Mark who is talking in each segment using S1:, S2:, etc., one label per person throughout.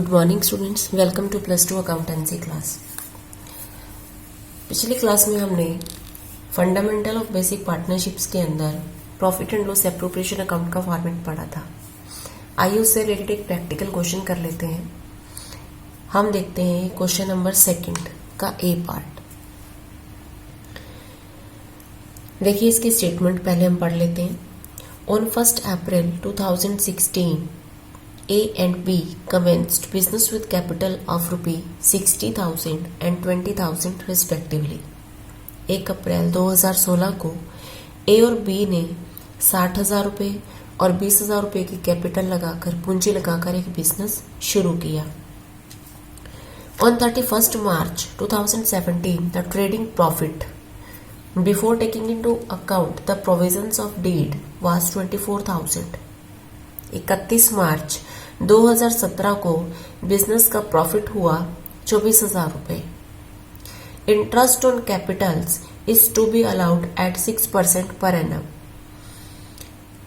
S1: Good morning students, welcome two plus 2 accountancy class. पिछली class में हमने फंडामेंटल ऑफ बेसिक पार्टनरशिप्स के अंदर profit and loss appropriation account का फॉर्मेट पढ़ा था। आइए उससे रिलेटेड एक प्रैक्टिकल क्वेश्चन कर लेते हैं। हम देखते हैं क्वेश्चन नंबर 2 का ए पार्ट। देखिए इसकी स्टेटमेंट पहले हम पढ़ लेते हैं। On 1 April 2016 A and B commenced business with capital of ₹60,000 and ₹20,000 respectively। 1 अप्रैल 2016 को A और B ने 60,000 रुपये और 20,000 रुपये की कैपिटल लगाकर पूंजी लगाकर एक बिजनेस शुरू किया। On 31st March 2017 the trading profit before taking into account the provisions of deed was 24,000। 31 मार्च 2017 को बिजनेस का प्रॉफिट हुआ 24,000 रुपये। Interest on capitals is to be allowed at 6% per annum.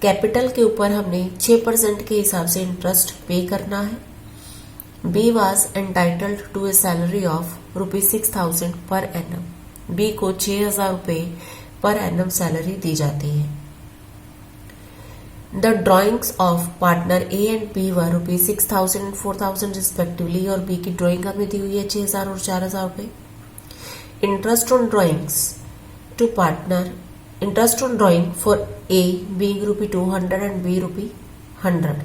S1: Capital के ऊपर हमने 6% के हिसाब से इंटरेस्ट पे करना है। B was entitled to a salary of ₹6,000 per annum. B को 6,000 रुपये पर एनम सैलरी दी जाती है। The drawings of partner A and B were ₹6,000 and ₹4,000 respectively और B की ड्राइंग हमें दी हुई है 6,000 और 4,000 रुपये। Interest on drawings to partner, interest on drawing for A being ₹200 and B ₹100।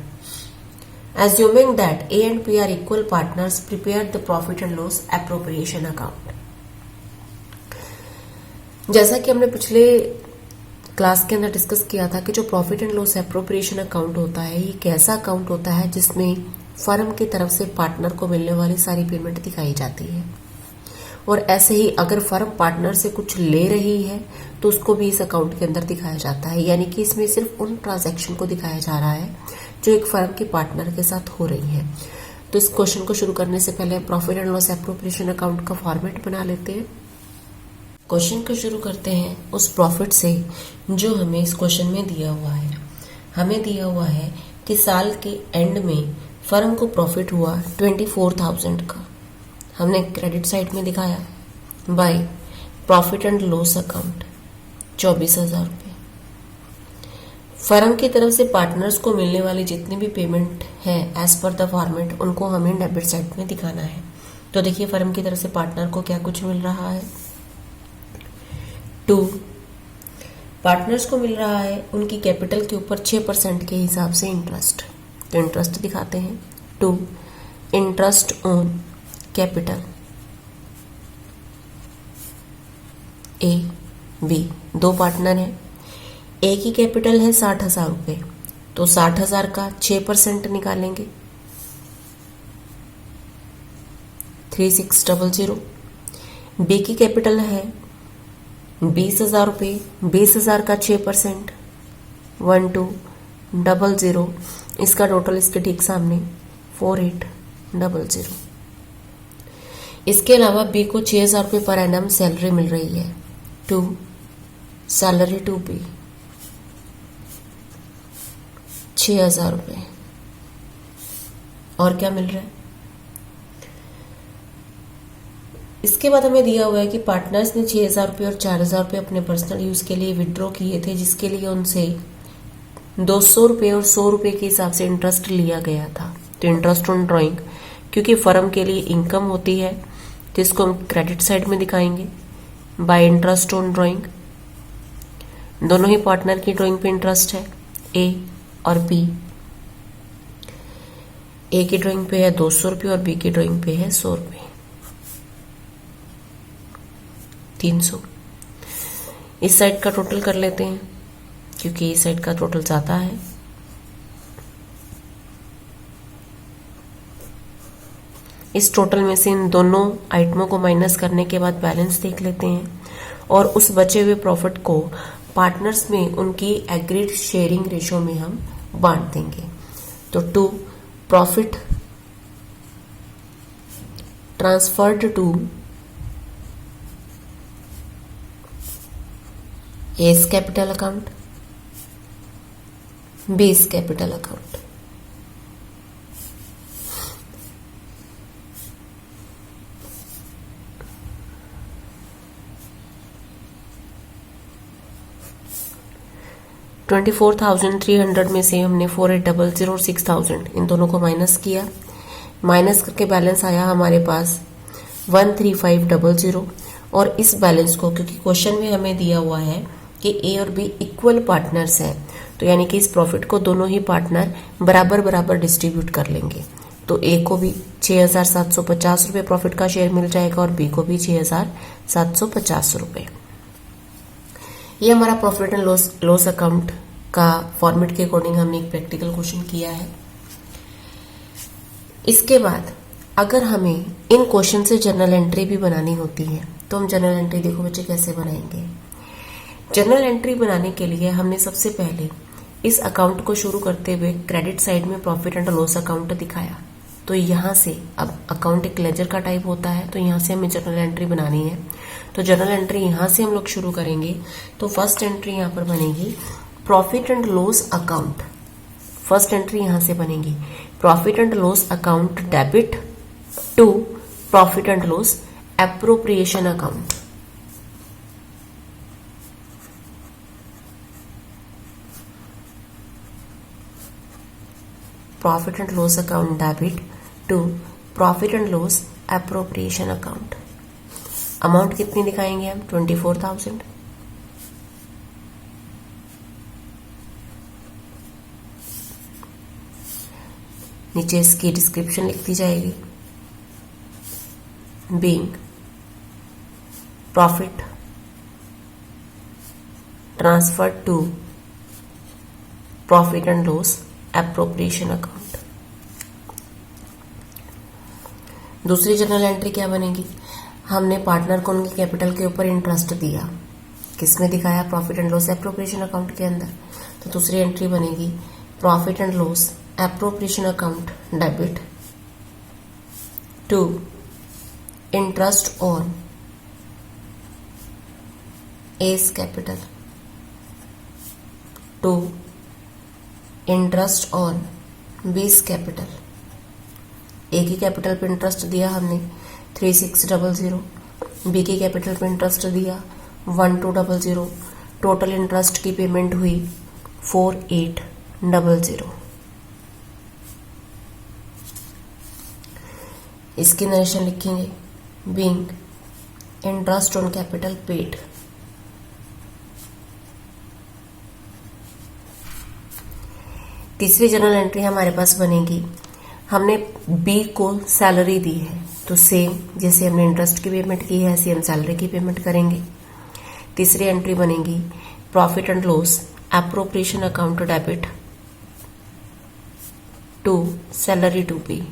S1: Assuming that A and B are equal partners, prepare the profit and loss appropriation account। जैसा कि हमने पिछले क्लास के अंदर डिस्कस किया था कि जो profit and loss appropriation account होता है ये कैसा अकाउंट होता है जिसमें फर्म की तरफ से पार्टनर को मिलने वाली सारी पेमेंट दिखाई जाती है। और ऐसे ही अगर फर्म पार्टनर से कुछ ले रही है तो उसको भी इस अकाउंट के अंदर दिखाया जाता है। यानी कि इसमें सिर्फ उन ट्रांजैक्शन को दिखाया जा रहा है जो एक फर्म के पार्टनर के साथ हो रही है। तो इस क्वेश्चन को शुरू करने से पहले profit and loss appropriation account का फॉर्मेट बना लेते हैं। क्वेश्चन को शुरू करते हैं उस प्रॉफिट से जो हमें इस क्वेश्चन में दिया हुआ है। हमें दिया हुआ है कि साल के एंड में फर्म को प्रॉफिट हुआ 24,000 का। हमने क्रेडिट साइड में दिखाया by profit and loss account 24,000 रुपये। फर्म की तरफ से पार्टनर्स को मिलने वाली जितनी भी पेमेंट है एज पर द फॉर्मेट उनको हमें डेबिट साइड में दिखाना है। तो देखिए फर्म की तरफ से पार्टनर को क्या कुछ मिल रहा है। 2 पार्टनर्स को मिल रहा है उनकी कैपिटल के ऊपर 6% के हिसाब से इंटरेस्ट। तो इंटरेस्ट दिखाते हैं। 2 interest on capital A B, 2 partner हैं। ए की कैपिटल है 60,000 रुपये तो 60,000 का 6% निकालेंगे 3600। बी की कैपिटल है 20,000 रुपये, 20,000 का 6% 1200। इसका टोटल इसके ठीक सामने 4800। इसके अलावा बी को 6,000 रुपये पर एनम सैलरी मिल रही है। 2 सैलरी टू बी 6,000 रुपये। और क्या मिल रहा है। इसके बाद हमें दिया हुआ है कि पार्टनर्स ने 6,000 रुपये और 4,000 रुपये अपने पर्सनल यूज के लिए विड्रॉ किए थे जिसके लिए उनसे 200 रुपये और 100 रुपये के हिसाब से इंटरेस्ट लिया गया था। तो इंटरेस्ट ऑन ड्राइंग क्योंकि फर्म के लिए इनकम होती है तो इसको हम क्रेडिट साइड में दिखाएंगे बाय इंटरेस्ट ऑन ड्राइंग। दोनों ही पार्टनर की ड्राइंग पे इंटरेस्ट है ए और बी। ए की ड्राइंग पे है 200 रुपये और बी की ड्राइंग पे है 100 रुपये 300। इस साइड का टोटल कर लेते हैं क्योंकि इस साइड का टोटल ज्यादा है। इस टोटल में से इन दोनों आइटमों को माइनस करने के बाद बैलेंस देख लेते हैं और उस बचे हुए प्रॉफिट को पार्टनर्स में उनकी एग्रीड शेयरिंग रेशो में हम बांट देंगे। तो 2 profit transferred to A's capital account, B's capital account. 24,300 में से हमने 4800 और 6000 इन दोनों को माइनस किया। माइनस करके बैलेंस आया हमारे पास 13500। और इस बैलेंस को, क्योंकि क्वेश्चन में हमें दिया हुआ है कि ए और बी इक्वल पार्टनर्स हैं, तो यानी कि इस प्रॉफिट को दोनों ही पार्टनर बराबर बराबर डिस्ट्रीब्यूट कर लेंगे। तो ए को भी 6,750 रुपये प्रॉफिट का शेयर मिल जाएगा और बी को भी 6,750 रुपये। ये हमारा प्रॉफिट एंड लॉस अकाउंट का फॉर्मेट के अकॉर्डिंग हमने एक प्रैक्टिकल क्वेश्चन किया है। इसके बाद अगर हमें इन क्वेश्चन से जर्नल एंट्री भी बनानी होती है तो हम जर्नल एंट्री देखो बच्चे कैसे बनाएंगे। जर्नल एंट्री बनाने के लिए हमने सबसे पहले इस अकाउंट को शुरू करते हुए क्रेडिट साइड में प्रॉफिट एंड लॉस अकाउंट दिखाया। तो यहां से अब अकाउंट एक लेजर का टाइप होता है, तो यहां से हमें जर्नल एंट्री बनानी है। तो जर्नल एंट्री यहां से हम लोग शुरू करेंगे। तो फर्स्ट एंट्री यहां पर बनेगी profit and loss account. First entry यहां से बनेगी profit and loss account debit to profit and loss appropriation account. Profit and loss account debit to profit and loss appropriation account. Amount कितनी दिखाएंगे हम? 24,000। नीचे इसकी डिस्क्रिप्शन लिख दी जाएगी। Being profit transfer to profit and loss appropriation account. दूसरी journal entry क्या बनेगी? हमने पार्टनर को उनके कैपिटल के ऊपर इंटरेस्ट दिया, किसमें दिखाया? Profit and loss appropriation account के अंदर। तो दूसरी एंट्री बनेगी profit and loss appropriation account debit to interest on A's capital to interest on B's capital. A की कैपिटल पे इंटरेस्ट दिया हमने 3600, बी की कैपिटल पे इंटरेस्ट दिया 1200। टोटल इंटरेस्ट की पेमेंट हुई 4800। इसकी नरेशन लिखेंगे being interest on capital paid. तीसरी जनरल एंट्री हमारे पास बनेगी, हमने बी को सैलरी दी है, तो सेम जैसे हमने इंटरेस्ट की पेमेंट की है ऐसे हम सैलरी की पेमेंट करेंगे। तीसरी एंट्री बनेगी profit and loss appropriation account debit to salary to B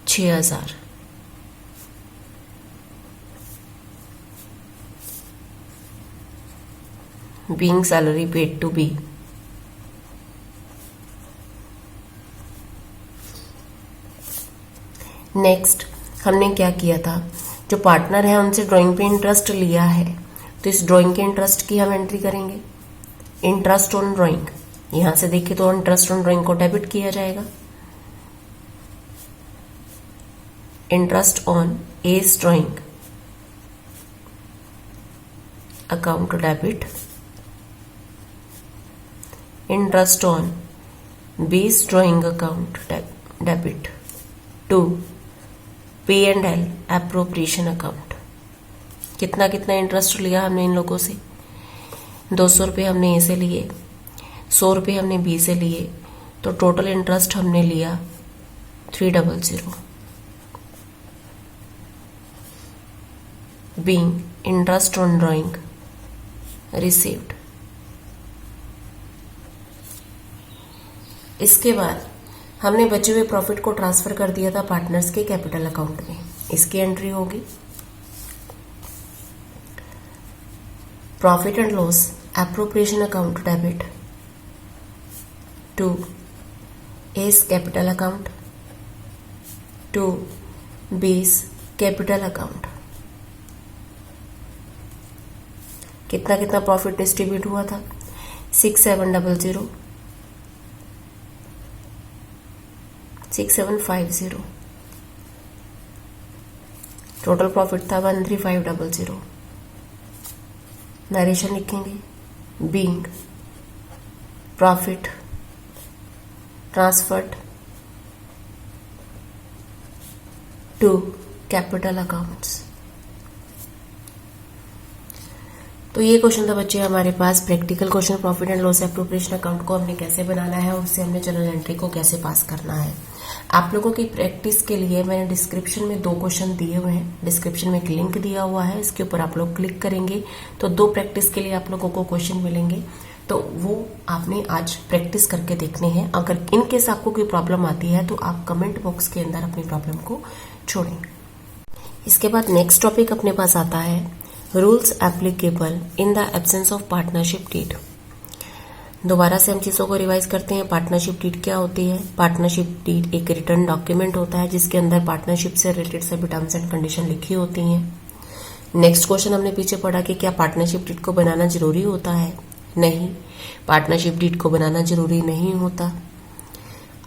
S1: 6,000। being salary paid to B। Next हमने क्या किया था, जो पार्टनर है उनसे ड्राइंग पे इंटरेस्ट लिया है, तो इस ड्राइंग के इंटरेस्ट की हम एंट्री करेंगे। इंटरेस्ट ऑन ड्राइंग, यहां से देखें तो इंटरेस्ट ऑन ड्राइंग को डेबिट किया जाएगा। Interest on S drawing account debit, interest on बीस ड्राइंग अकाउंट डेबिट टू पे एंड एल एप्रोप्रिएशन अकाउंट। कितना कितना इंटरेस्ट लिया हमने इन लोगों से? 200 रुपये हमने ए से लिए, 100 रुपये हमने बी से लिए, तो टोटल इंटरेस्ट हमने लिया 300। Being interest on drawing received. इसके बाद हमने बचे हुए प्रॉफिट को ट्रांसफर कर दिया था पार्टनर्स के कैपिटल अकाउंट में। इसकी एंट्री होगी profit and loss appropriation account debit to A's capital account to B's capital account. कितना कितना प्रॉफिट डिस्ट्रीब्यूट हुआ था? 6700, 6750। टोटल प्रॉफिट था 13500। नरेशन लिखेंगे being profit transferred to capital accounts। तो ये क्वेश्चन था बच्चे हमारे पास practical question, profit and loss appropriation account को हमने कैसे बनाना है और उससे हमने जर्नल एंट्री को कैसे पास करना है। आप लोगों की प्रैक्टिस के लिए मैंने डिस्क्रिप्शन में 2 क्वेश्चन दिए हुए हैं, डिस्क्रिप्शन में एक लिंक दिया हुआ है, इसके ऊपर आप लोग क्लिक करेंगे तो 2 प्रैक्टिस के लिए आप लोगों को क्वेश्चन मिलेंगे, तो वो आपने आज प्रैक्टिस करके देखने हैं। अगर इन केस आपको कोई प्रॉब्लम आती है तो आप कमेंट बॉक्स के अंदर अपनी प्रॉब्लम को छोड़ें। इसके बाद नेक्स्ट टॉपिक अपने पास आता है rules applicable in the absence of partnership deed. दोबारा से हम चीजों को रिवाइज करते हैं। पार्टनरशिप डीड क्या होती है? पार्टनरशिप डीड एक रिटर्न डॉक्यूमेंट होता है जिसके अंदर पार्टनरशिप से रिलेटेड सभी टर्म्स एंड कंडीशन लिखी होती हैं। नेक्स्ट क्वेश्चन हमने पीछे पढ़ा कि क्या पार्टनरशिप डीड को बनाना जरूरी होता है? नहीं, पार्टनरशिप डीड को बनाना जरूरी नहीं होता।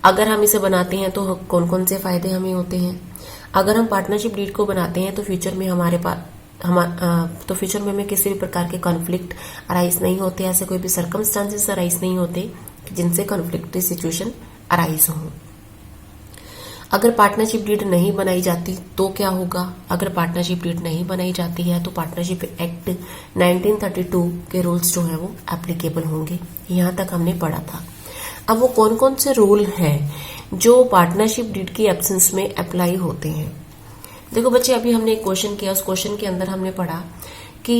S1: अगर हम इसे बनाते हैं तो कौन कौन से फायदे हमें होते हैं? अगर हम पार्टनरशिप डीड को बनाते हैं तो फ्यूचर में हमें किसी भी प्रकार के कॉन्फ्लिक्ट अराइज नहीं होते, ऐसे कोई भी सर्कमस्टांसेस अराइज नहीं होते जिनसे कॉन्फ्लिक्ट सिचुएशन अराइज हो। अगर पार्टनरशिप डीड नहीं बनाई जाती तो क्या होगा? अगर पार्टनरशिप डीड नहीं बनाई जाती है तो पार्टनरशिप एक्ट 1932 के रूल्स जो है वो एप्लीकेबल होंगे। यहां तक हमने पढ़ा था। अब वो कौन कौन से रूल हैं जो पार्टनरशिप डीड की एब्सेंस में अप्लाई होते हैं? देखो बच्चे, अभी हमने एक क्वेश्चन किया, उस क्वेश्चन के अंदर हमने पढ़ा कि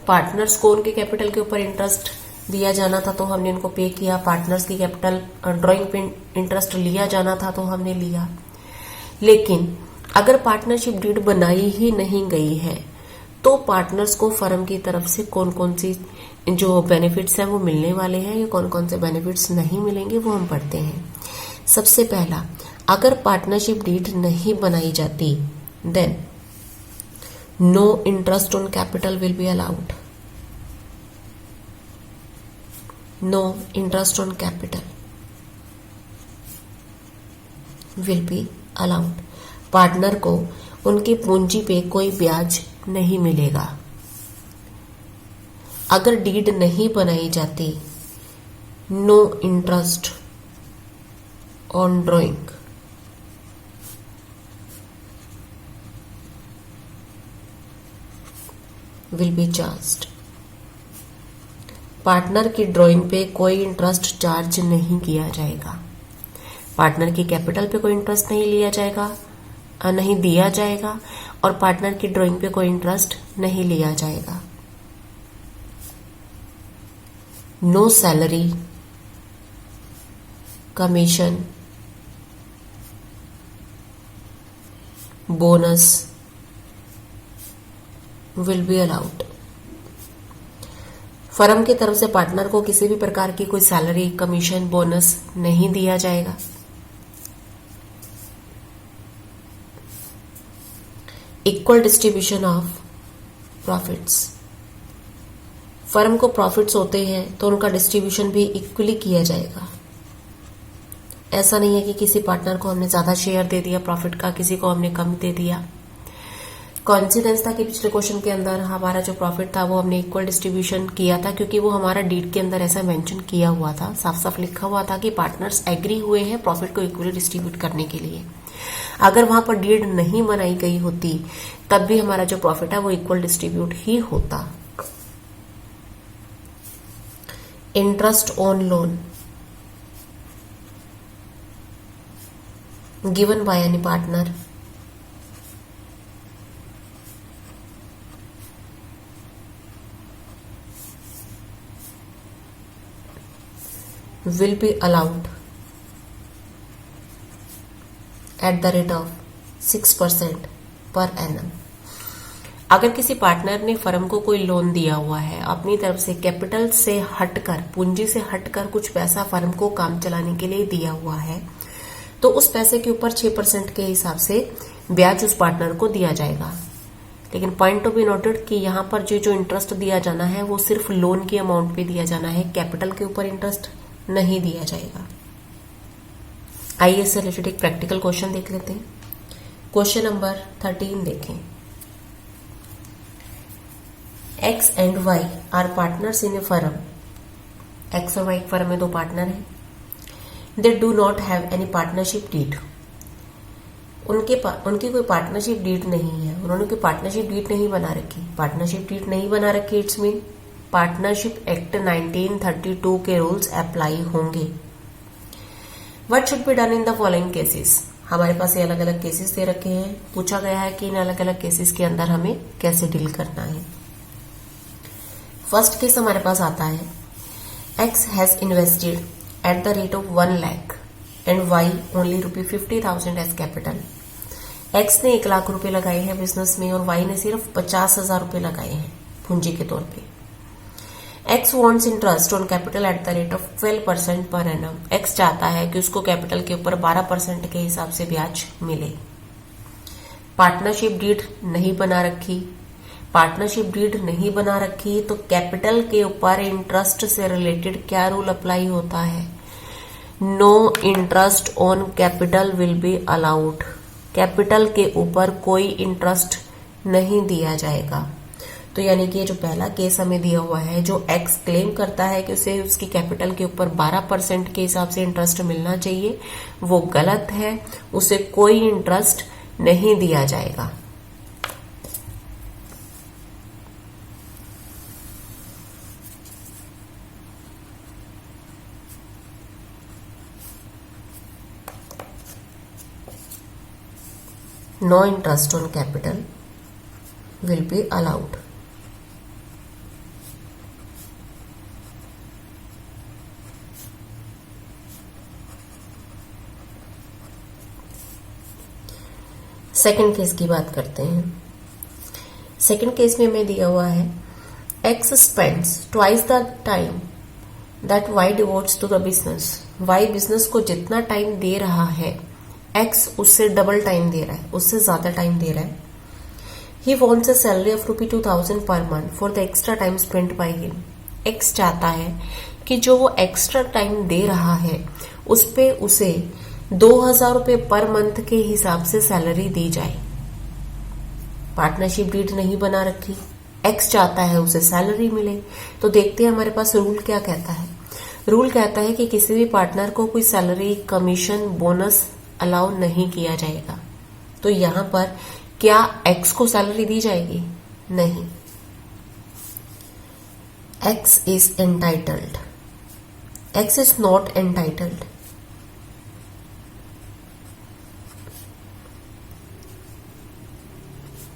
S1: पार्टनर्स को उनके कैपिटल के ऊपर इंटरेस्ट दिया जाना था तो हमने उनको पे किया, पार्टनर्स की कैपिटल ड्राइंग पे इंटरेस्ट लिया जाना था तो हमने लिया। लेकिन अगर पार्टनरशिप डीड बनाई ही नहीं गई है तो पार्टनर्स को फर्म की तरफ से कौन कौन सी जो बेनिफिट्स हैं वो मिलने वाले हैं या कौन कौन से बेनिफिट्स नहीं मिलेंगे वो हम पढ़ते हैं। सबसे पहला, अगर पार्टनरशिप डीड नहीं बनाई जाती then no interest on capital will be allowed. No interest on capital will be allowed. Partner को उनकी पूंजी पे कोई ब्याज नहीं मिलेगा। अगर डीड नहीं बनाई जाती, no interest on drawing will be charged. Partner की ड्राइंग पे कोई इंटरेस्ट चार्ज नहीं किया जाएगा। पार्टनर की कैपिटल पे कोई इंटरेस्ट नहीं लिया जाएगा, नहीं दिया जाएगा, और पार्टनर की ड्राइंग पे कोई इंटरेस्ट नहीं लिया जाएगा। No salary, commission, bonus will be allowed. Firm की तरफ से पार्टनर को किसी भी प्रकार की कोई सैलरी, कमीशन, बोनस नहीं दिया जाएगा। Equal distribution of profits. Firm को प्रॉफिट्स होते हैं तो उनका डिस्ट्रीब्यूशन भी इक्वली किया जाएगा। ऐसा नहीं है कि किसी पार्टनर को हमने ज्यादा शेयर दे दिया प्रॉफिट का, किसी को हमने कम दे दिया। कॉन्सिडेंस था कि पिछले क्वेश्चन के अंदर हमारा जो प्रॉफिट था वो हमने इक्वल डिस्ट्रीब्यूशन किया था, क्योंकि वो हमारा डीड के अंदर ऐसा मेंशन किया हुआ था, साफ साफ लिखा हुआ था कि पार्टनर्स एग्री हुए हैं प्रॉफिट को इक्वली डिस्ट्रीब्यूट करने के लिए। अगर वहां पर डीड नहीं बनाई गई होती तब भी हमारा जो प्रॉफिट है वो इक्वल डिस्ट्रीब्यूट ही होता। Interest on loan given by any partner will be allowed at the rate of 6% per annum। अगर किसी पार्टनर ने फर्म को कोई लोन दिया हुआ है, अपनी तरफ से कैपिटल से हटकर, पूंजी से हटकर कुछ पैसा फर्म को काम चलाने के लिए दिया हुआ है, तो उस पैसे के ऊपर 6% के हिसाब से ब्याज उस पार्टनर को दिया जाएगा। लेकिन पॉइंट टू बी नोटेड कि यहाँ पर जो इंटरेस्ट दिया जाना है वो सिर्फ लोन की अमाउंट पे दिया जाना है, कैपिटल के ऊपर इंटरेस्ट नहीं दिया जाएगा। आइए इससे रिलेटेड एक प्रैक्टिकल क्वेश्चन देख लेते हैं। क्वेश्चन नंबर 13 देखें। X and Y are partners in a firm X और वाई फर्म में दो पार्टनर हैं। They do not have any partnership deed, उनकी कोई पार्टनरशिप डीड नहीं है, उन्होंने कोई पार्टनरशिप डीड नहीं बना रखी। पार्टनरशिप डीड नहीं बना रखी इट्स मीन पार्टनरशिप एक्ट 1932 के रूल्स अप्लाई होंगे। What should be done in the following cases, हमारे पास ये अलग अलग केसेस दे रखे हैं, पूछा गया है कि इन अलग अलग केसेस के अंदर हमें कैसे डील करना है। फर्स्ट केस हमारे पास आता है, X has invested at the rate of 1 lakh and Y only ₹50,000 as capital. X ने 1 लाख रुपए लगाए हैं बिजनेस में और वाई ने सिर्फ 50,000 रुपए लगाए हैं पूंजी के तौर पे। X wants interest on capital eight the rate of 12% per annum. X चाहता है कि उसको कैपिटल के ऊपर 12% के हिसाब से ब्याज मिले। पार्टनरशिप डीड नहीं बना रखी, पार्टनरशिप डीड नहीं बना रखी तो कैपिटल के ऊपर इंटरेस्ट से रिलेटेड क्या रूल अप्लाई होता है, no interest on capital will be allowed. Capital के ऊपर कोई इंटरेस्ट नहीं दिया जाएगा। तो यानी कि ये जो पहला केस हमें दिया हुआ है, जो एक्स क्लेम करता है कि उसे उसकी कैपिटल के ऊपर 12% के हिसाब से इंटरेस्ट मिलना चाहिए, वो गलत है, उसे कोई इंटरेस्ट नहीं दिया जाएगा। No interest on capital will be allowed. Second case की बात करते हैं। सेकंड केस में हमें दिया हुआ है, X spends twice the time that Y devotes to the business. Y business को जितना टाइम दे रहा है, एक्स उससे डबल टाइम दे रहा है, उससे ज्यादा टाइम दे रहा है। He wants a salary of ₹2,000 per month for the extra time spent by him. X चाहता है कि जो वो एक्स्ट्रा टाइम दे रहा है उस पे उसे 2,000 रुपए पर मंथ के हिसाब से सैलरी दी जाए। पार्टनरशिप डीड नहीं बना रखी, एक्स चाहता है उसे सैलरी मिले। तो देखते हैं हमारे पास रूल क्या कहता है। रूल कहता है कि किसी भी पार्टनर को कोई सैलरी, कमीशन, बोनस अलाउ नहीं किया जाएगा। तो यहां पर क्या एक्स को सैलरी दी जाएगी? नहीं। X is entitled, X is not entitled.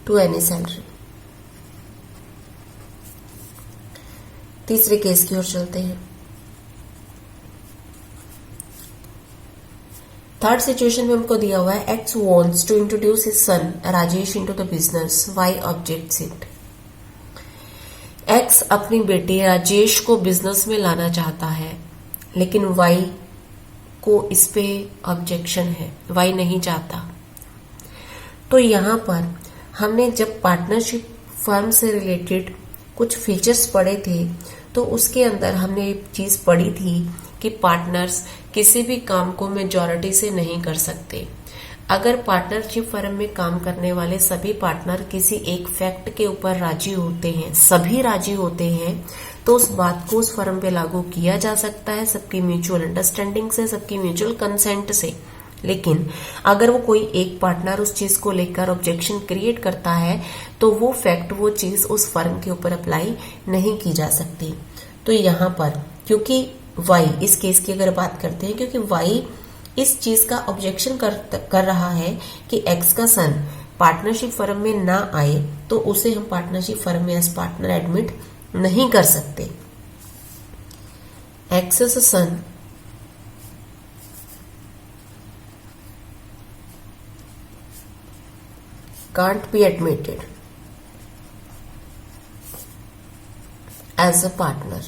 S1: To any salary. तीसरे केस की ओर चलते हैं। थर्ड सिचुएशन में हमको दिया हुआ है, X wants to introduce his son Rajesh into the business, Y objects it. X अपनी बेटी राजेश को बिजनेस में लाना चाहता है, लेकिन वाई को इस पे ऑब्जेक्शन है, वाई नहीं चाहता। तो यहां पर हमने जब पार्टनरशिप फर्म से रिलेटेड कुछ फीचर्स पढ़े थे तो उसके अंदर हमने एक चीज पढ़ी थी कि पार्टनर्स किसी भी काम को मेजॉरिटी से नहीं कर सकते। अगर पार्टनरशिप फर्म में काम करने वाले सभी पार्टनर किसी एक फैक्ट के ऊपर राजी होते हैं, सभी राजी होते हैं, तो उस बात को उस फर्म पे लागू किया जा सकता है सबकी म्यूचुअल अंडरस्टैंडिंग से, सबकी म्यूचुअल कंसेंट से। लेकिन अगर वो कोई एक पार्टनर उस चीज को लेकर ऑब्जेक्शन क्रिएट करता है तो वो फैक्ट, वो चीज उस फर्म के ऊपर अप्लाई नहीं की जा सकती। तो यहां पर क्योंकि वाई, इस केस की अगर बात करते हैं, क्योंकि वाई इस चीज का ऑब्जेक्शन कर रहा है कि एक्स का सन पार्टनरशिप फर्म में ना आए, तो उसे हम पार्टनरशिप फर्म में एज पार्टनर एडमिट नहीं कर सकते। X son can't be admitted as a partner.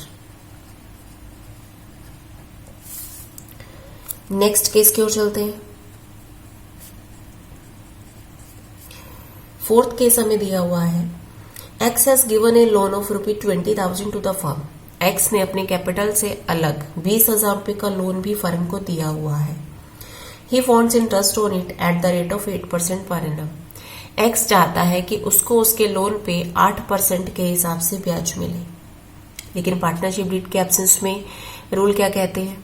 S1: Next case की ओर चलते हैं। फोर्थ केस हमें दिया हुआ है, X has given a loan of ₹20,000 to the firm. X ने अपने कैपिटल से अलग 20,000 रुपए का लोन भी फर्म को दिया हुआ है। He wants interest on it at the rate of 8% per annum. X चाहता है कि उसको उसके लोन पे 8% के हिसाब से ब्याज मिले, लेकिन पार्टनरशिप डीड के एब्सेंस में रूल क्या कहते हैं?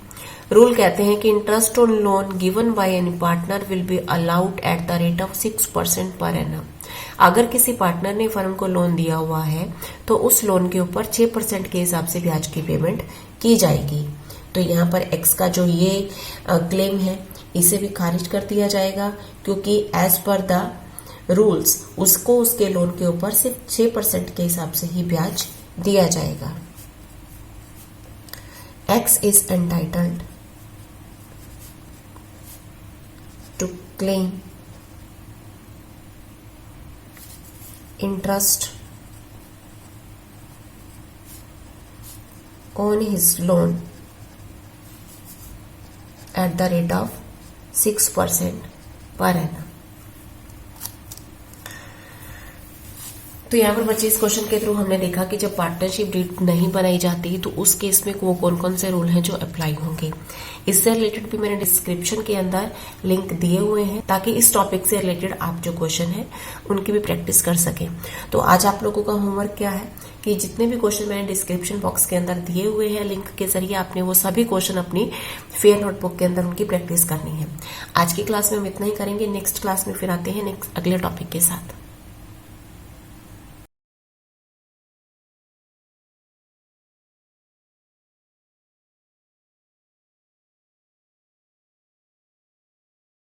S1: रूल कहते हैं कि interest on loan given by any partner will be allowed eight the rate of 6% per annum. अगर किसी पार्टनर ने फर्म को लोन दिया हुआ है तो उस लोन के ऊपर 6% के हिसाब से ब्याज की पेमेंट की जाएगी। तो यहाँ पर एक्स का जो ये क्लेम है इसे भी खारिज कर दिया जाएगा, क्योंकि एज पर द रूल्स उसको उसके लोन के ऊपर सिर्फ 6% के हिसाब से ही ब्याज दिया जाएगा। X is entitled to claim interest on his loan at the rate of 6% per annum। तो यहाँ पर बच्चे इस क्वेश्चन के थ्रू हमने देखा कि जब पार्टनरशिप डीड नहीं बनाई जाती तो उस केस में वो कौन कौन से रूल हैं जो अप्लाई होंगे। इससे रिलेटेड भी मैंने डिस्क्रिप्शन के अंदर लिंक दिए हुए हैं ताकि इस टॉपिक से रिलेटेड आप जो क्वेश्चन है उनकी भी प्रैक्टिस कर सकें। तो आज आप लोगों का होमवर्क क्या है कि जितने भी क्वेश्चन मैंने डिस्क्रिप्शन बॉक्स के अंदर दिए हुए हैं लिंक के जरिए आपने वो सभी क्वेश्चन अपनी फेयर नोटबुक के अंदर उनकी प्रैक्टिस करनी है। आज की क्लास में हम इतना ही करेंगे। नेक्स्ट क्लास में फिर आते हैं अगले टॉपिक के साथ।